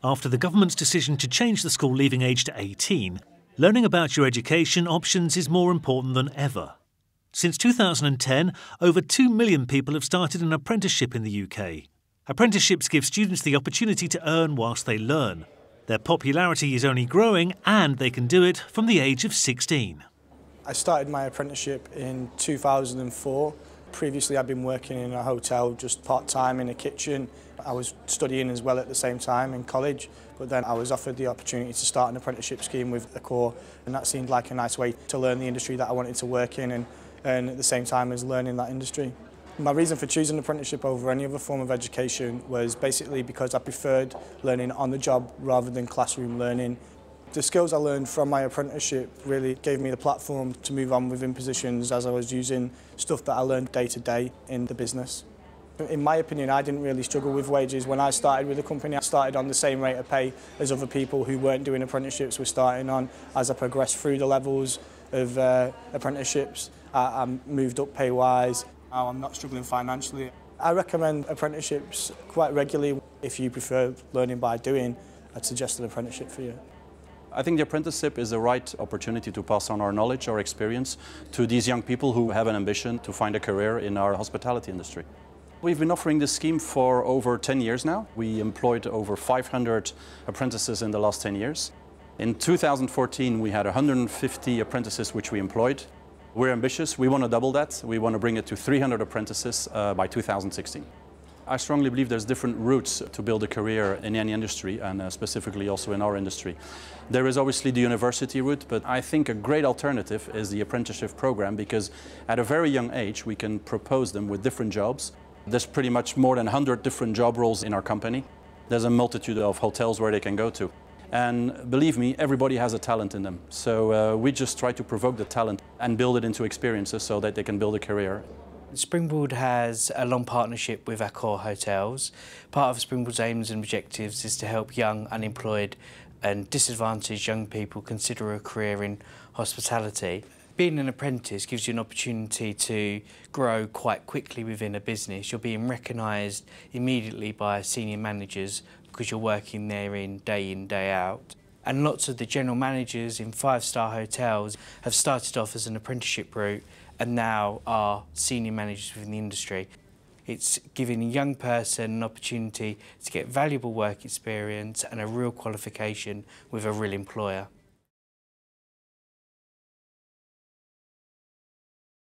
After the government's decision to change the school leaving age to 18, learning about your education options is more important than ever. Since 2010, over 2 million people have started an apprenticeship in the UK. Apprenticeships give students the opportunity to earn whilst they learn. Their popularity is only growing, and they can do it from the age of 16. I started my apprenticeship in 2004. Previously I'd been working in a hotel just part-time in a kitchen. I was studying as well at the same time in college, but then I was offered the opportunity to start an apprenticeship scheme with Accor, and that seemed like a nice way to learn the industry that I wanted to work in and at the same time as learning that industry. My reason for choosing apprenticeship over any other form of education was basically because I preferred learning on the job rather than classroom learning. The skills I learned from my apprenticeship really gave me the platform to move on within positions as I was using stuff that I learned day to day in the business. In my opinion, I didn't really struggle with wages. When I started with the company, I started on the same rate of pay as other people who weren't doing apprenticeships were starting on. As I progressed through the levels of apprenticeships, I moved up pay-wise. Now I'm not struggling financially. I recommend apprenticeships quite regularly. If you prefer learning by doing, I'd suggest an apprenticeship for you. I think the apprenticeship is the right opportunity to pass on our knowledge, our experience to these young people who have an ambition to find a career in our hospitality industry. We've been offering this scheme for over 10 years now. We employed over 500 apprentices in the last 10 years. In 2014, we had 150 apprentices which we employed. We're ambitious. We want to double that. We want to bring it to 300 apprentices by 2016. I strongly believe there's different routes to build a career in any industry, and specifically also in our industry. There is obviously the university route, but I think a great alternative is the apprenticeship program, because at a very young age we can propose them with different jobs. There's pretty much more than 100 different job roles in our company. There's a multitude of hotels where they can go to. And believe me, everybody has a talent in them. So we just try to provoke the talent and build it into experiences so that they can build a career. Springboard has a long partnership with Accor hotels. Part of Springboard's aims and objectives is to help young, unemployed and disadvantaged young people consider a career in hospitality. Being an apprentice gives you an opportunity to grow quite quickly within a business. You're being recognised immediately by senior managers because you're working there in, day out. And lots of the general managers in five-star hotels have started off as an apprenticeship route and now are senior managers within the industry. It's giving a young person an opportunity to get valuable work experience and a real qualification with a real employer.